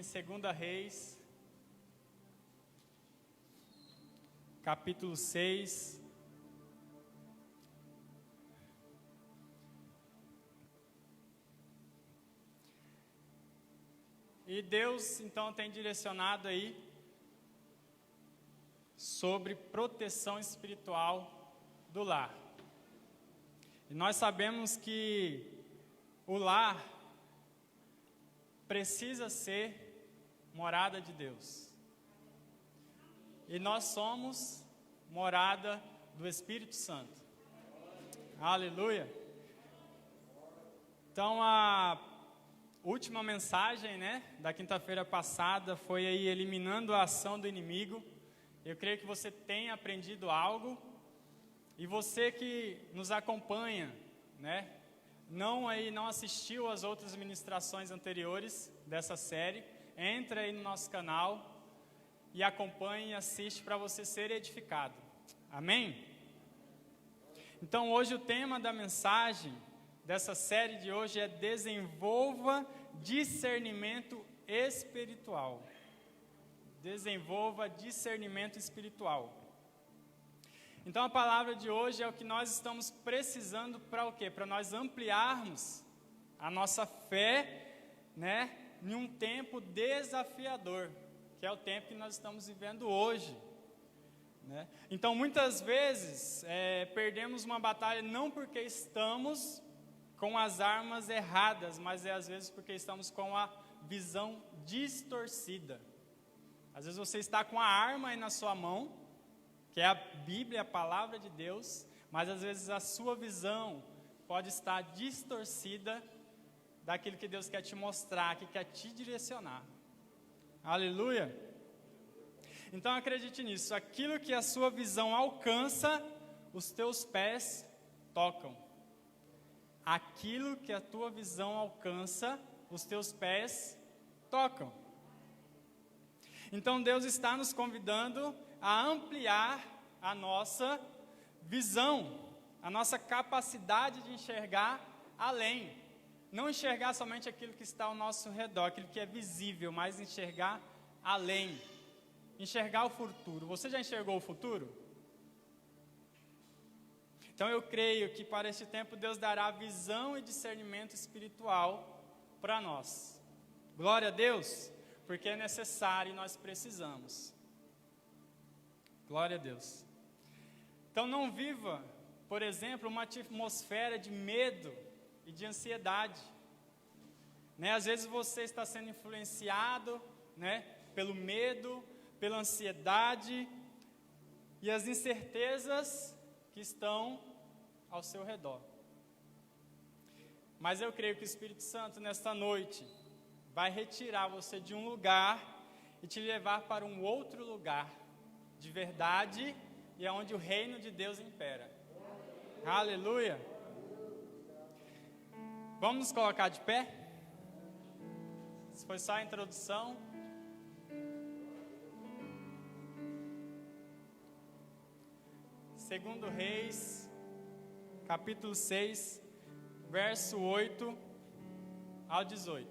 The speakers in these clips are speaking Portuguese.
Em 2 Reis, capítulo 6. E Deus, então, tem direcionado aí sobre proteção espiritual do lar. E nós sabemos que o lar precisa ser morada de Deus. E nós somos morada do Espírito Santo. Aleluia! Então, a última mensagem, da quinta-feira passada foi aí eliminando a ação do inimigo. Eu creio que você tenha aprendido algo. E você que nos acompanha, não assistiu às outras ministrações anteriores dessa série, entra aí no nosso canal e acompanhe e assiste para você ser edificado. Amém? Então hoje o tema da mensagem dessa série de hoje é desenvolva discernimento espiritual. Desenvolva discernimento espiritual. Então a palavra de hoje é o que nós estamos precisando para o quê? Para nós ampliarmos a nossa fé, em um tempo desafiador, que é o tempo que nós estamos vivendo hoje. Então muitas vezes perdemos uma batalha não porque estamos com as armas erradas, mas às vezes porque estamos com a visão distorcida. Às vezes você está com a arma aí na sua mão, que é a Bíblia, a palavra de Deus, mas às vezes a sua visão pode estar distorcida daquilo que Deus quer te mostrar, que quer te direcionar. Aleluia! Então acredite nisso, aquilo que a sua visão alcança, os teus pés tocam. Aquilo que a tua visão alcança, os teus pés tocam. Então Deus está nos convidando a ampliar a nossa visão, a nossa capacidade de enxergar além. Não enxergar somente aquilo que está ao nosso redor, aquilo que é visível, mas enxergar além. Enxergar o futuro. Você já enxergou o futuro? Então eu creio que para este tempo Deus dará visão e discernimento espiritual para nós. Glória a Deus, porque é necessário e nós precisamos. Glória a Deus. Então não viva, por exemplo, uma atmosfera de medo e de ansiedade. Às vezes você está sendo influenciado, pelo medo, pela ansiedade e as incertezas que estão ao seu redor. Mas eu creio que o Espírito Santo nesta noite vai retirar você de um lugar e te levar para um outro lugar de verdade e onde o reino de Deus impera. Aleluia! Vamos nos colocar de pé? Isso foi só a introdução. Segundo Reis, capítulo 6, verso 8 ao 18.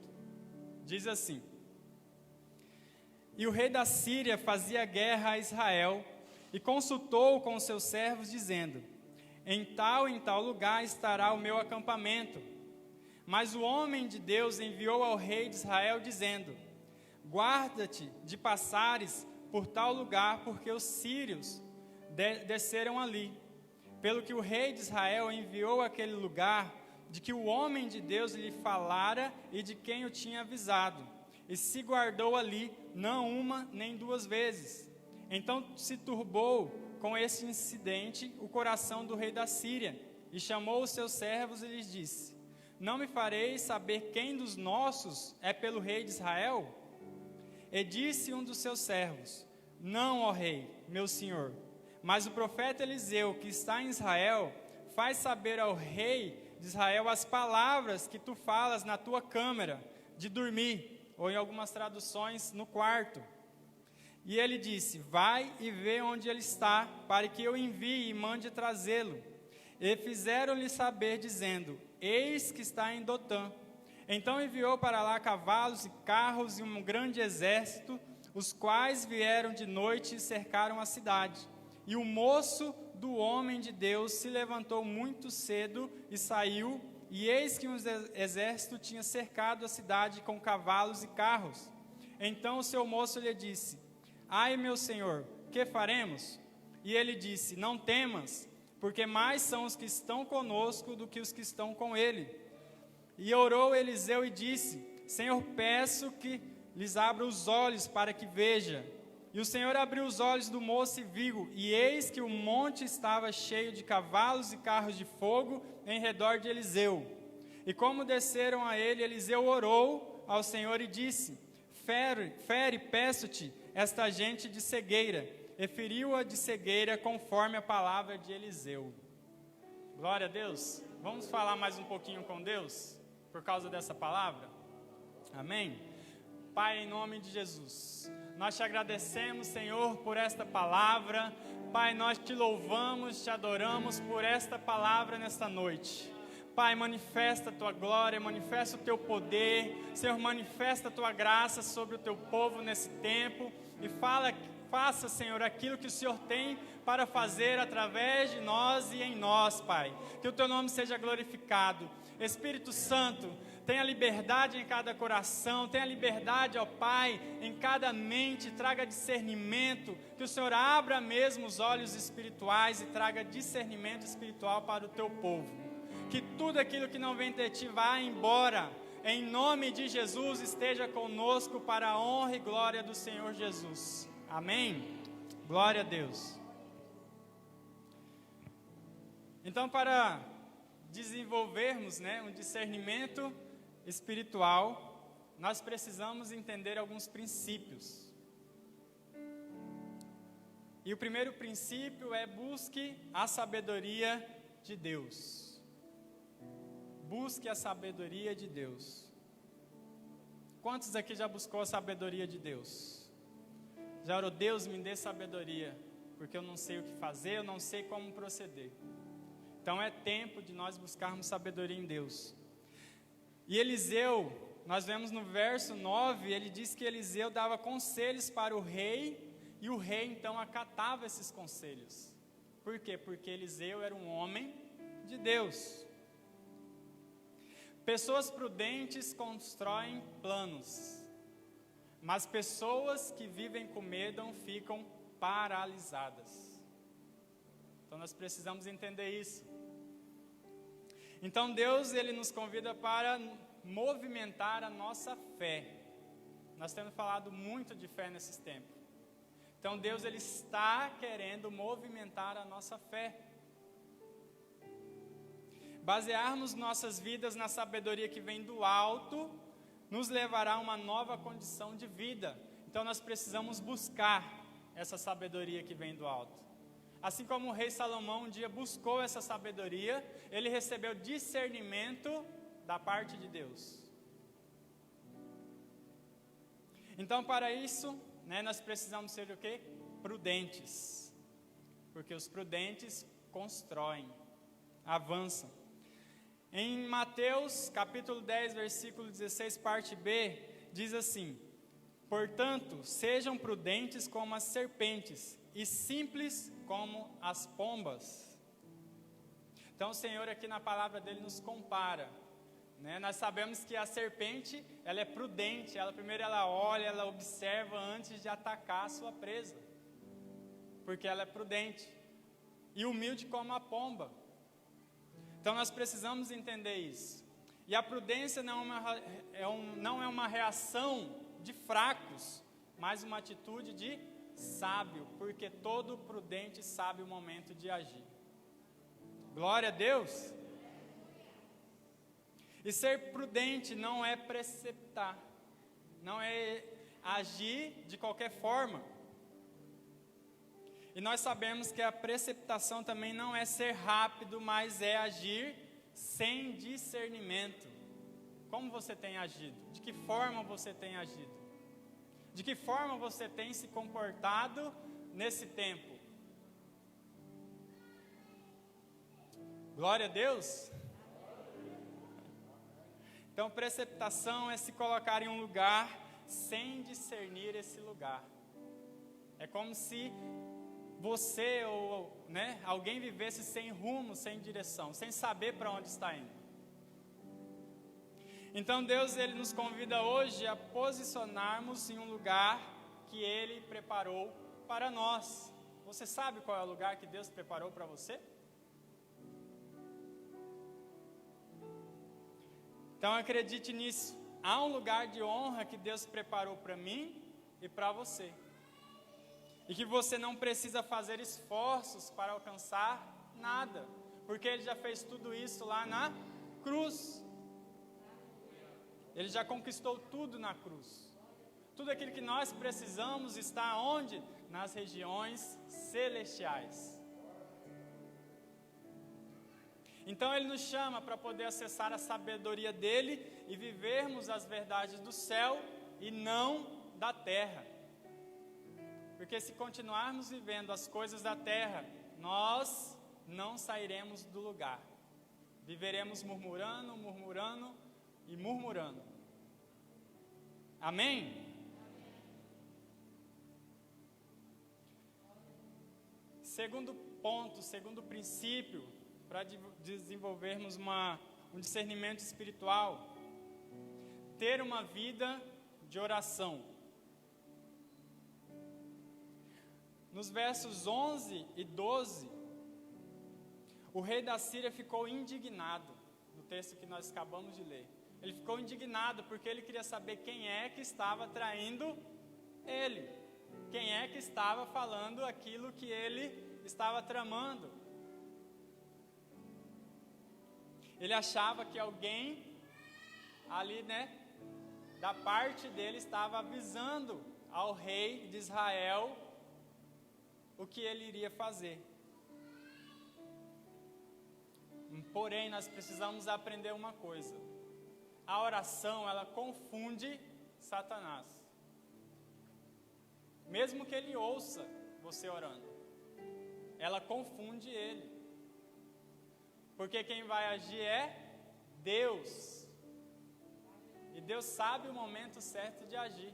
Diz assim: E o rei da Síria fazia guerra a Israel e consultou com os seus servos, dizendo: em tal lugar estará o meu acampamento. Mas o homem de Deus enviou ao rei de Israel, dizendo: guarda-te de passares por tal lugar, porque os sírios desceram ali. Pelo que o rei de Israel enviou àquele lugar, de que o homem de Deus lhe falara e de quem o tinha avisado, e se guardou ali, não uma nem duas vezes. Então se turbou com esse incidente o coração do rei da Síria, e chamou os seus servos e lhes disse: não me fareis saber quem dos nossos é pelo rei de Israel? E disse um dos seus servos: não, ó rei, meu senhor, mas o profeta Eliseu, que está em Israel, faz saber ao rei de Israel as palavras que tu falas na tua câmara de dormir, ou em algumas traduções, no quarto. E ele disse: vai e vê onde ele está, para que eu envie e mande trazê-lo. E fizeram-lhe saber, dizendo: eis que está em Dotã. Então enviou para lá cavalos e carros e um grande exército, os quais vieram de noite e cercaram a cidade. E o moço do homem de Deus se levantou muito cedo e saiu, e eis que um exército tinha cercado a cidade com cavalos e carros. Então o seu moço lhe disse: ai, meu senhor, que faremos? E ele disse: não temas, porque mais são os que estão conosco do que os que estão com ele. E orou Eliseu e disse: Senhor, peço que lhes abra os olhos para que veja. E o Senhor abriu os olhos do moço e viu, e eis que o monte estava cheio de cavalos e carros de fogo em redor de Eliseu. E como desceram a ele, Eliseu orou ao Senhor e disse: fere, peço-te, esta gente de cegueira. E feriu-a de cegueira conforme a palavra de Eliseu. Glória a Deus. Vamos falar mais um pouquinho com Deus por causa dessa palavra? Amém? Pai, em nome de Jesus, nós te agradecemos, Senhor, por esta palavra. Pai, nós te louvamos, te adoramos por esta palavra nesta noite. Pai, manifesta a tua glória, manifesta o teu poder. Senhor, manifesta a tua graça sobre o teu povo nesse tempo. E faça, Senhor, aquilo que o Senhor tem para fazer através de nós e em nós, Pai. Que o teu nome seja glorificado. Espírito Santo, tenha liberdade em cada coração, tenha liberdade, ó Pai, em cada mente, traga discernimento, que o Senhor abra mesmo os olhos espirituais e traga discernimento espiritual para o teu povo. Que tudo aquilo que não vem de ti vá embora, em nome de Jesus, esteja conosco para a honra e glória do Senhor Jesus. Amém? Glória a Deus. Então, para desenvolvermos, um discernimento espiritual, nós precisamos entender alguns princípios. E o primeiro princípio é: busque a sabedoria de Deus. Busque a sabedoria de Deus. Quantos aqui já buscou a sabedoria de Deus? Já orou: Deus, me dê sabedoria, porque eu não sei o que fazer, eu não sei como proceder. Então é tempo de nós buscarmos sabedoria em Deus. E Eliseu, nós vemos no verso 9, ele diz que Eliseu dava conselhos para o rei, e o rei então acatava esses conselhos. Por quê? Porque Eliseu era um homem de Deus. Pessoas prudentes constroem planos, mas pessoas que vivem com medo ficam paralisadas. Então nós precisamos entender isso. Então Deus, Ele nos convida para movimentar a nossa fé. Nós temos falado muito de fé nesses tempos. Então Deus, Ele está querendo movimentar a nossa fé. Basearmos nossas vidas na sabedoria que vem do alto, nos levará a uma nova condição de vida. Então nós precisamos buscar essa sabedoria que vem do alto. Assim como o rei Salomão um dia buscou essa sabedoria, ele recebeu discernimento da parte de Deus. Então, para isso, nós precisamos ser o quê? Prudentes. Porque os prudentes constroem, avançam. Em Mateus, capítulo 10, versículo 16, parte B, diz assim: portanto, sejam prudentes como as serpentes e simples como as pombas. Então o Senhor aqui na palavra dele nos compara, Nós sabemos que a serpente, ela é prudente, primeiro ela olha, ela observa antes de atacar a sua presa, porque ela é prudente, e humilde como a pomba. Então nós precisamos entender isso. E a prudência não é uma reação de fracos, mas uma atitude de sábio, porque todo prudente sabe o momento de agir. Glória a Deus. E ser prudente não é preceptar, não é agir de qualquer forma. E nós sabemos que a preceptação também não é ser rápido, mas é agir sem discernimento. Como você tem agido? De que forma você tem agido? De que forma você tem se comportado nesse tempo? Glória a Deus. Então, precipitação é se colocar em um lugar sem discernir esse lugar. É como se você ou alguém vivesse sem rumo, sem direção, sem saber para onde está indo. Então Deus ele nos convida hoje a posicionarmos em um lugar que Ele preparou para nós. Você sabe qual é o lugar que Deus preparou para você? Então acredite nisso. Há um lugar de honra que Deus preparou para mim e para você. E que você não precisa fazer esforços para alcançar nada, porque Ele já fez tudo isso lá na cruz. Ele já conquistou tudo na cruz. Tudo aquilo que nós precisamos está onde? Nas regiões celestiais. Então Ele nos chama para poder acessar a sabedoria dEle e vivermos as verdades do céu e não da terra. Porque se continuarmos vivendo as coisas da terra, nós não sairemos do lugar. Viveremos murmurando, murmurando e murmurando. Amém? Segundo ponto, segundo princípio, para desenvolvermos um discernimento espiritual, ter uma vida de oração. Nos versos 11 e 12, o rei da Síria ficou indignado, no texto que nós acabamos de ler. Ele ficou indignado porque ele queria saber quem é que estava traindo ele, quem é que estava falando aquilo que ele estava tramando. Ele achava que alguém ali, da parte dele estava avisando ao rei de Israel o que ele iria fazer. Porém, nós precisamos aprender uma coisa. A oração, ela confunde Satanás. Mesmo que ele ouça você orando, ela confunde ele. Porque quem vai agir é Deus. E Deus sabe o momento certo de agir.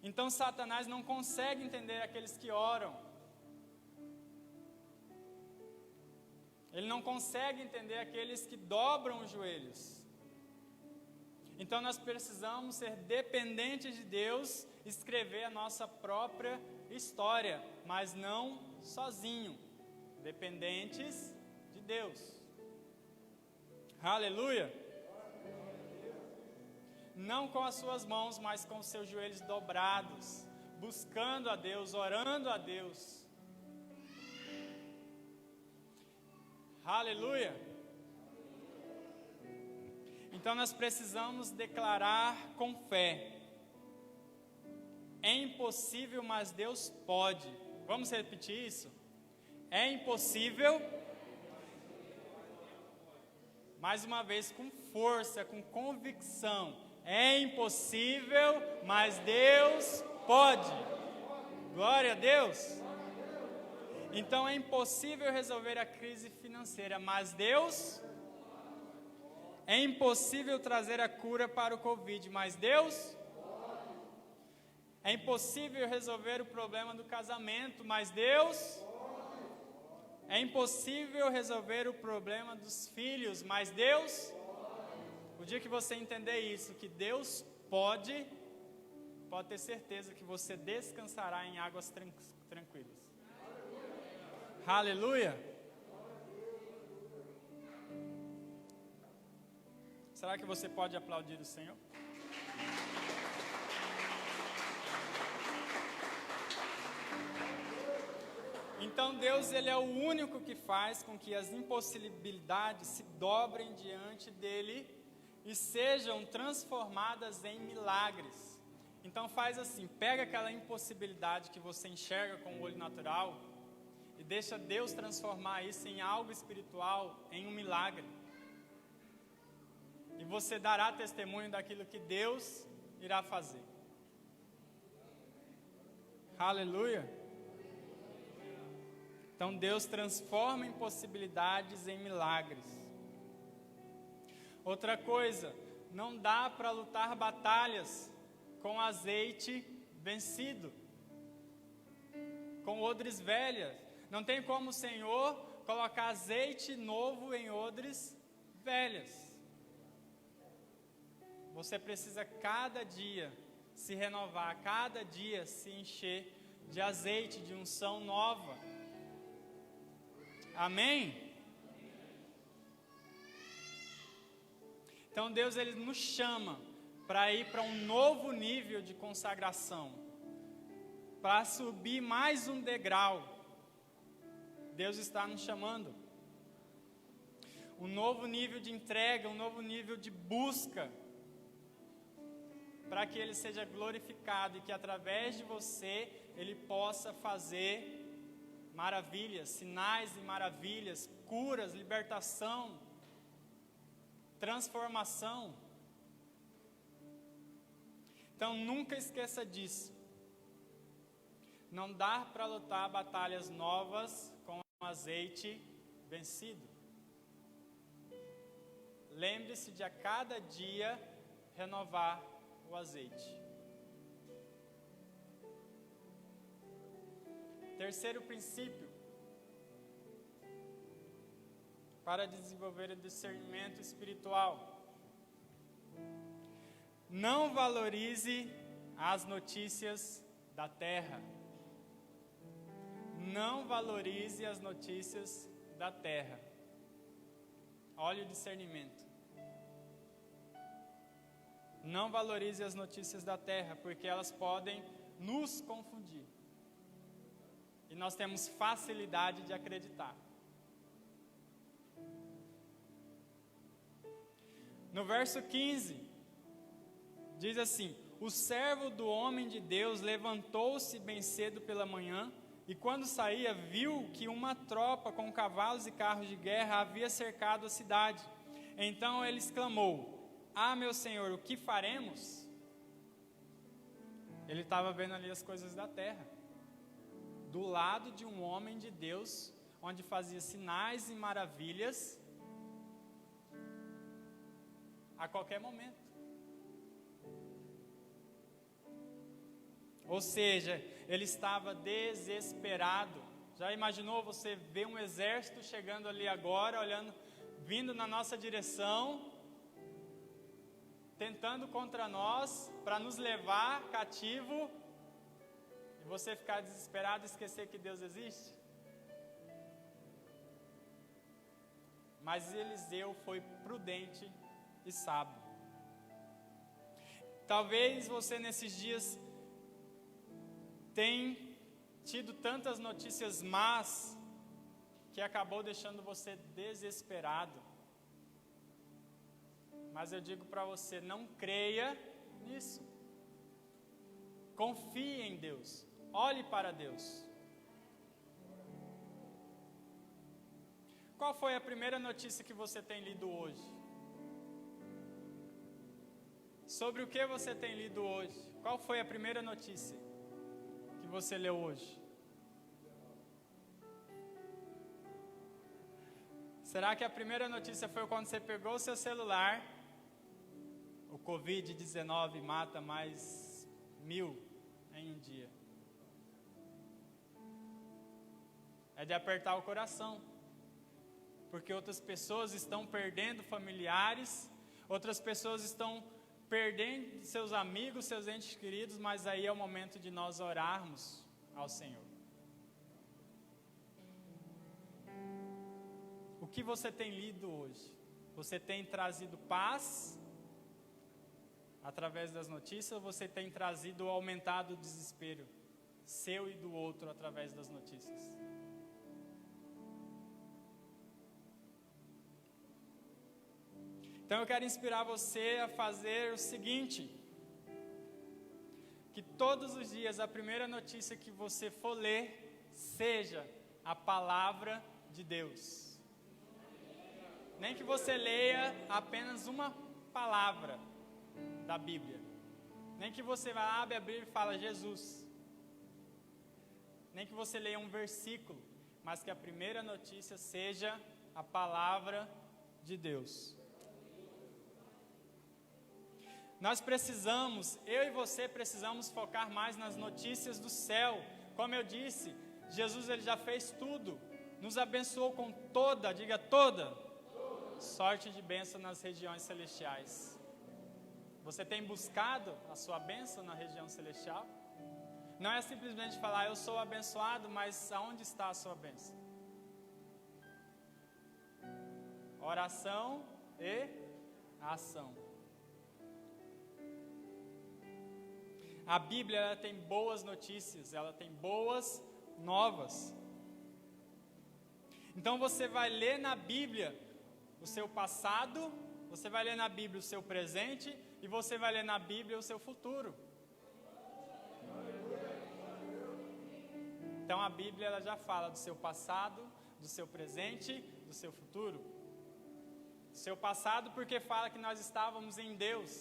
Então Satanás não consegue entender aqueles que oram. Ele não consegue entender aqueles que dobram os joelhos. Então nós precisamos ser dependentes de Deus, escrever a nossa própria história, mas não sozinho, dependentes de Deus. Aleluia! Não com as suas mãos, mas com os seus joelhos dobrados, buscando a Deus, orando a Deus. Aleluia! Então nós precisamos declarar com fé. É impossível, mas Deus pode. Vamos repetir isso? É impossível. Mais uma vez, com força, com convicção. É impossível, mas Deus pode. Glória a Deus. Então é impossível resolver a crise financeira, mas Deus... É impossível trazer a cura para o Covid, mas Deus... É impossível resolver o problema do casamento, mas Deus... É impossível resolver o problema dos filhos, mas Deus... O dia que você entender isso, que Deus pode ter certeza que você descansará em águas tranquilas. Aleluia! Será que você pode aplaudir o Senhor? Então Deus, Ele é o único que faz com que as impossibilidades se dobrem diante dEle e sejam transformadas em milagres. Então faz assim, pega aquela impossibilidade que você enxerga com o olho natural e deixa Deus transformar isso em algo espiritual, em um milagre. E você dará testemunho daquilo que Deus irá fazer. Aleluia! Então Deus transforma impossibilidades em milagres. Outra coisa, não dá para lutar batalhas com azeite vencido, com odres velhas. Não tem como o Senhor colocar azeite novo em odres velhas. Você precisa cada dia se renovar, cada dia se encher de azeite, de unção nova. Amém? Então Deus, Ele nos chama para ir para um novo nível de consagração, para subir mais um degrau. Deus está nos chamando. Um novo nível de entrega, um novo nível de busca, para que Ele seja glorificado e que através de você Ele possa fazer maravilhas, sinais e maravilhas, curas, libertação, transformação. Então nunca esqueça disso. Não dá para lutar batalhas novas com azeite vencido. Lembre-se de a cada dia renovar o azeite. Terceiro princípio para desenvolver o discernimento espiritual: não valorize as notícias da terra. Não valorize as notícias da terra. Olha o discernimento. Não valorize as notícias da terra, porque elas podem nos confundir. E nós temos facilidade de acreditar. No verso 15, diz assim: o servo do homem de Deus levantou-se bem cedo pela manhã, e quando saía, viu que uma tropa com cavalos e carros de guerra havia cercado a cidade. Então ele exclamou: ah, meu senhor, o que faremos? Ele estava vendo ali as coisas da terra, do lado de um homem de Deus, onde fazia sinais e maravilhas a qualquer momento. Ou seja, ele estava desesperado. Já imaginou você ver um exército chegando ali agora, vindo na nossa direção, tentando contra nós, para nos levar cativo, e você ficar desesperado e esquecer que Deus existe? Mas Eliseu foi prudente e sábio. Talvez você nesses dias tenha tido tantas notícias más que acabou deixando você desesperado. Mas eu digo para você, não creia nisso. Confie em Deus. Olhe para Deus. Qual foi a primeira notícia que você tem lido hoje? Sobre o que você tem lido hoje? Qual foi a primeira notícia que você leu hoje? Será que a primeira notícia foi quando você pegou o seu celular? O Covid-19 mata mais 1.000 em um dia. É de apertar o coração, porque outras pessoas estão perdendo familiares, outras pessoas estão perdendo seus amigos, seus entes queridos, mas aí é o momento de nós orarmos ao Senhor. O que você tem lido hoje? Você tem trazido paz através das notícias, ou você tem trazido ou aumentado o desespero seu e do outro através das notícias? Então eu quero inspirar você a fazer o seguinte: que todos os dias a primeira notícia que você for ler seja a palavra de Deus. Nem que você leia apenas uma palavra da Bíblia. Nem que você vá abrir a Bíblia e fale Jesus. Nem que você leia um versículo, mas que a primeira notícia seja a palavra de Deus. Nós precisamos, eu e você precisamos focar mais nas notícias do céu. Como eu disse, Jesus ele já fez tudo, nos abençoou com toda, diga toda, sorte de bênção nas regiões celestiais. Você tem buscado a sua bênção na região celestial? Não é simplesmente falar, eu sou abençoado, mas aonde está a sua bênção? Oração e ação. A Bíblia ela tem boas notícias, ela tem boas novas. Então você vai ler na Bíblia o seu passado, você vai ler na Bíblia o seu presente e você vai ler na Bíblia o seu futuro. Então a Bíblia ela já fala do seu passado, do seu presente, do seu futuro. Seu passado porque fala que nós estávamos em Deus.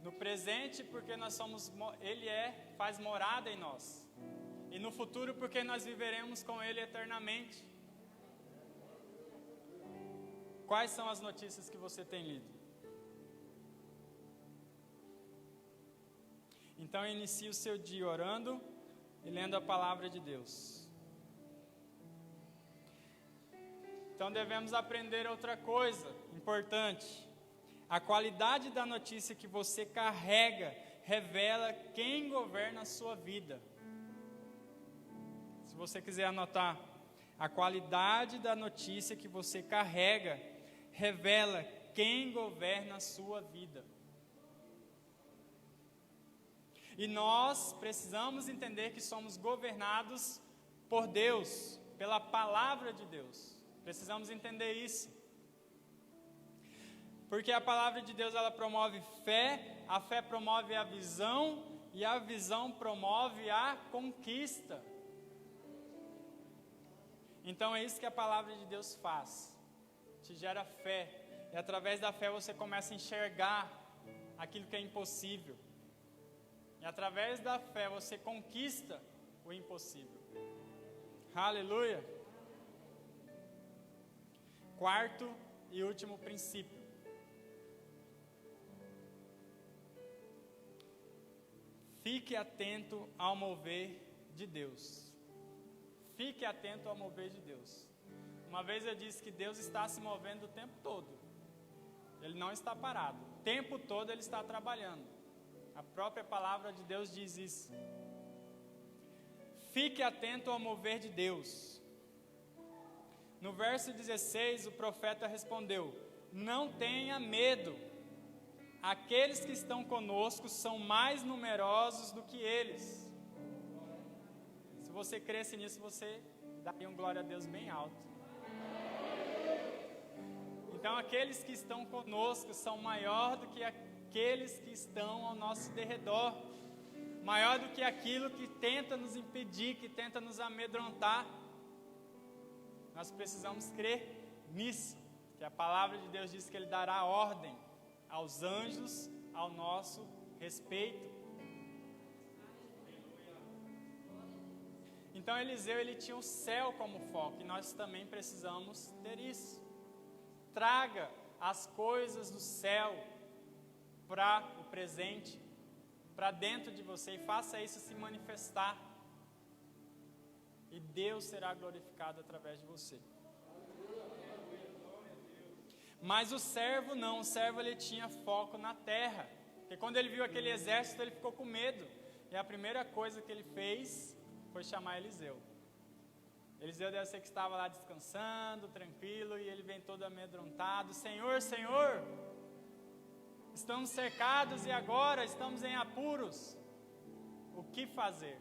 No presente porque nós somos, Ele faz morada em nós. E no futuro porque nós viveremos com Ele eternamente. Quais são as notícias que você tem lido? Então inicie o seu dia orando e lendo a palavra de Deus. Então devemos aprender outra coisa importante. A qualidade da notícia que você carrega revela quem governa a sua vida. Se você quiser anotar, a qualidade da notícia que você carrega revela quem governa a sua vida. E nós precisamos entender que somos governados por Deus, pela palavra de Deus. Precisamos entender isso. Porque a palavra de Deus ela promove fé, a fé promove a visão e a visão promove a conquista. Então é isso que a palavra de Deus faz. Te gera fé e através da fé você começa a enxergar aquilo que é impossível. E através da fé você conquista o impossível. Aleluia! Quarto e último princípio. Fique atento ao mover de Deus. Fique atento ao mover de Deus. Uma vez eu disse que Deus está se movendo o tempo todo. Ele não está parado. O tempo todo Ele está trabalhando. A própria palavra de Deus diz isso. Fique atento ao mover de Deus. No verso 16, o profeta respondeu: não tenha medo. Aqueles que estão conosco são mais numerosos do que eles. Se você cresce nisso, você daria um glória a Deus bem alto. Então, aqueles que estão conosco são maior do que aqueles que estão ao nosso derredor. Maior do que aquilo que tenta nos impedir, que tenta nos amedrontar. Nós precisamos crer nisso, que a palavra de Deus diz que Ele dará ordem aos anjos ao nosso respeito. Então Eliseu ele tinha o céu como foco e nós também precisamos ter isso. Traga as coisas do céu para o presente, para dentro de você e faça isso se manifestar. E Deus será glorificado através de você. Mas o servo não, o servo ele tinha foco na terra. Porque quando ele viu aquele exército, ele ficou com medo. E a primeira coisa que ele fez foi chamar Eliseu. Eliseu deve ser que estava lá descansando, tranquilo, e ele vem todo amedrontado. Senhor, Senhor, estamos cercados e agora estamos em apuros. O que fazer?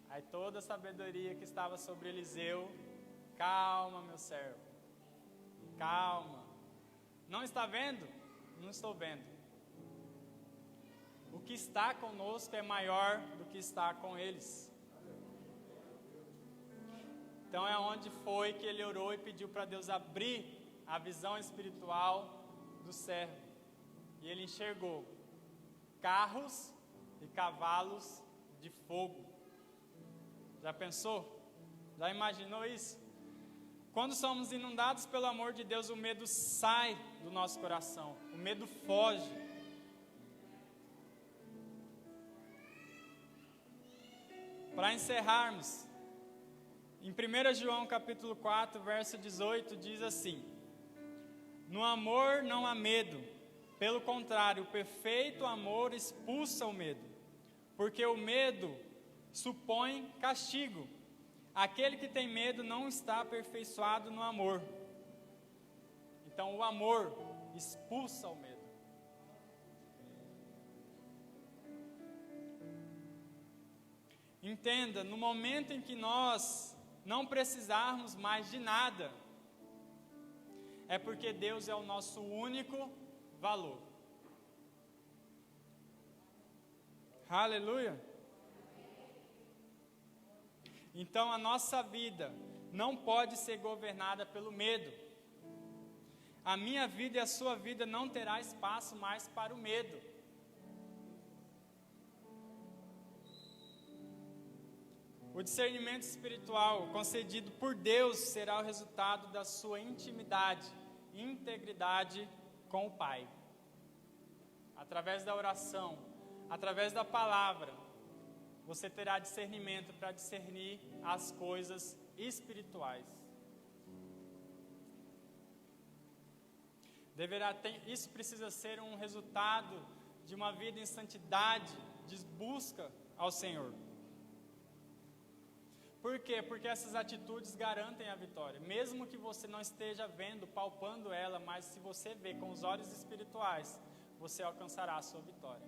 Aí toda a sabedoria que estava sobre Eliseu: calma, meu servo. Calma. Não está vendo? Não estou vendo. O que está conosco é maior do que está com eles. Então é onde foi que ele orou e pediu para Deus abrir a visão espiritual do servo. E ele enxergou carros e cavalos de fogo. Já pensou? Já imaginou isso? Quando somos inundados pelo amor de Deus, o medo sai do nosso coração, o medo foge. Para encerrarmos, em 1 João capítulo 4, verso 18, diz assim: no amor não há medo, pelo contrário, o perfeito amor expulsa o medo, porque o medo supõe castigo. Aquele que tem medo não está aperfeiçoado no amor. Então o amor expulsa o medo. Entenda, no momento em que nós não precisarmos mais de nada, é porque Deus é o nosso único valor. Aleluia! Então a nossa vida não pode ser governada pelo medo. A minha vida e a sua vida não terá espaço mais para o medo. O discernimento espiritual concedido por Deus será o resultado da sua intimidade e integridade com o Pai. Através da oração, através da palavra, você terá discernimento para discernir as coisas espirituais. Isso precisa ser um resultado de uma vida em santidade, de busca ao Senhor. Por quê? Porque essas atitudes garantem a vitória. Mesmo que você não esteja vendo, palpando ela, mas se você vê com os olhos espirituais, você alcançará a sua vitória.